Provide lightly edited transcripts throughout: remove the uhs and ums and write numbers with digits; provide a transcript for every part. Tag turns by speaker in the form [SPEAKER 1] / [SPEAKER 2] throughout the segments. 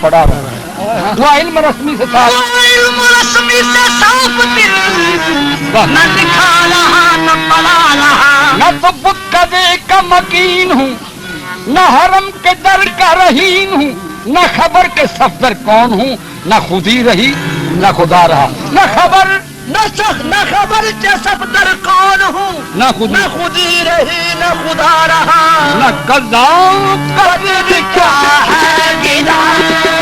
[SPEAKER 1] पड़ा वो इल्म रस्मी से साफ दिल न दिखा रहा न पढ़ा रहा। न तो बुत कदे का मकीन हूँ, न हरम के दर का रहीन हूँ, न खबर के सफदर कौन हूँ, न खुद ही रही न खुदा रहा। न खबर के सफदर कौन हूँ, न खुद ही रही न खुदा रहा। न कज़ाब कदर क्या है गिला,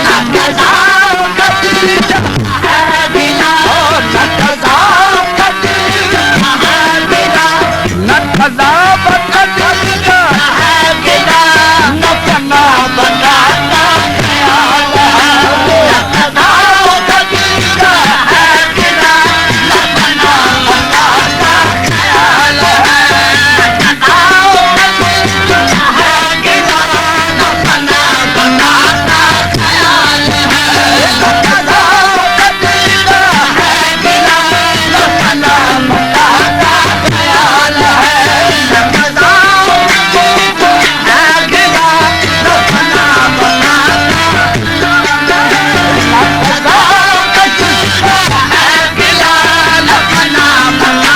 [SPEAKER 1] न कज़ाब कदर क्या है गिला, न कज़ाब कदर क्या है गिला, न कज़ाब कदर क्या है गिला, न फना बनाता ख्याल है, न कज़ाब कदर क्या है गिला, न फना बनाता ख्याल है, न कज़ाब कदर क्या है गिला, न फना बनाता ख्याल है, न कज़ाब कदर क्या है गिला, न फना बनाता ख्याल है, न कज़ाब कदर क्या है गिला, न फना बनाता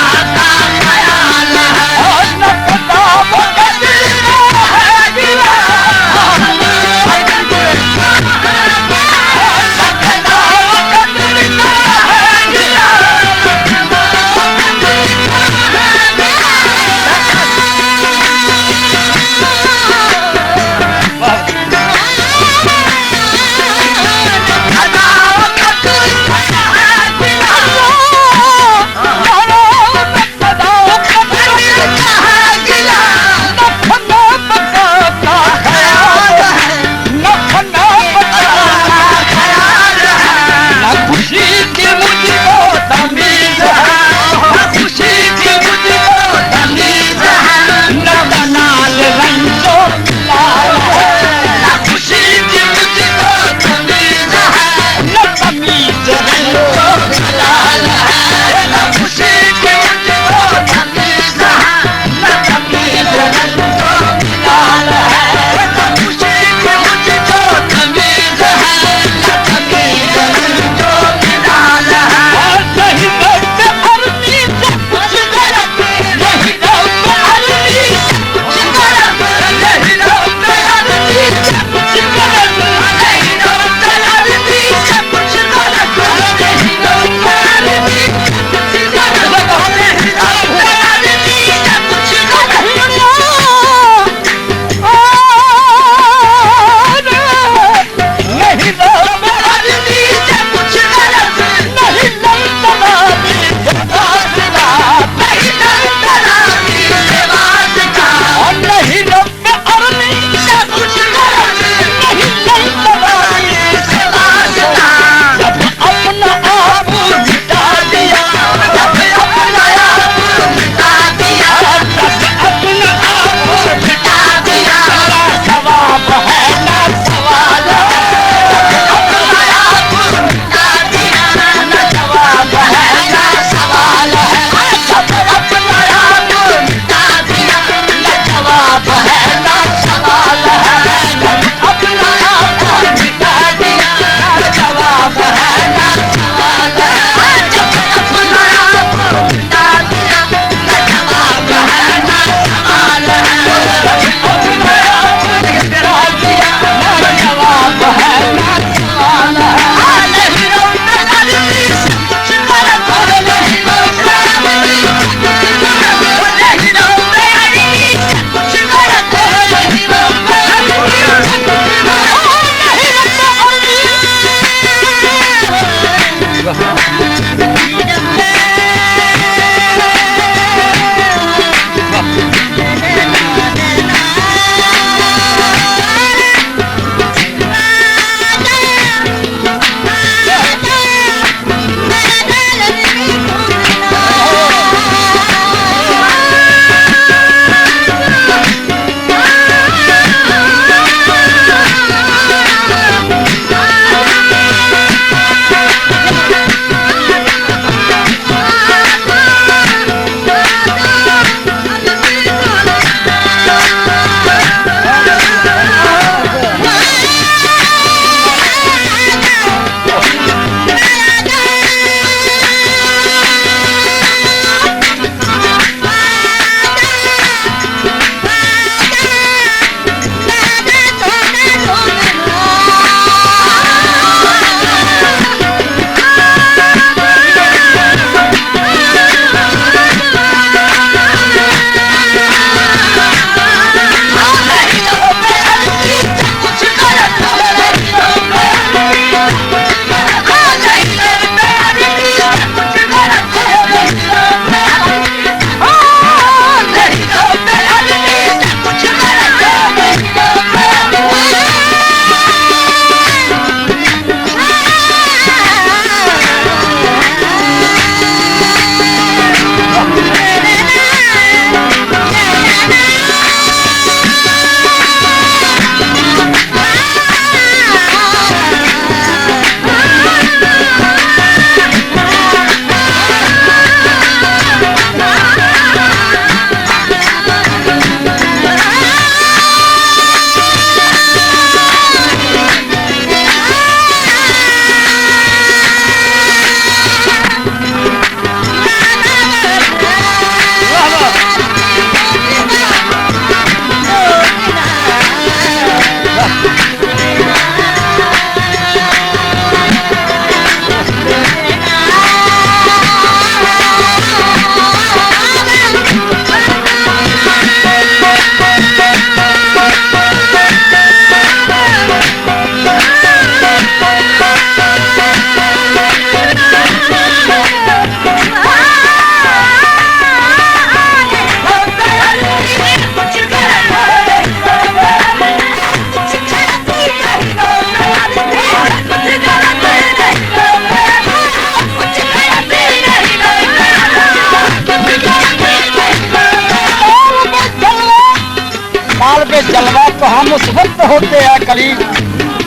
[SPEAKER 1] होते हैं करीब,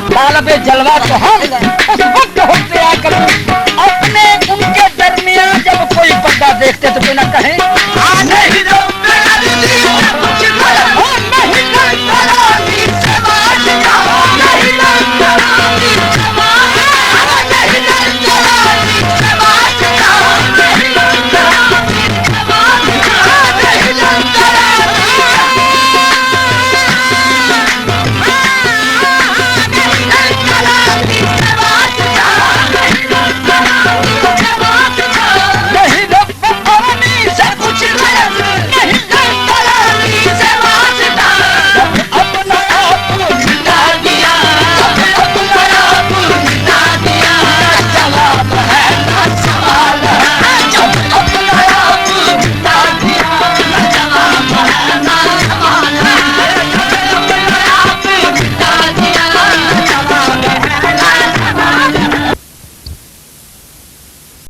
[SPEAKER 1] तालबे जलवा तो हम उस वक्त होते हैं करीब। अपने उनके दरमियान जब कोई पर्दा देखते तो कोई ना कहे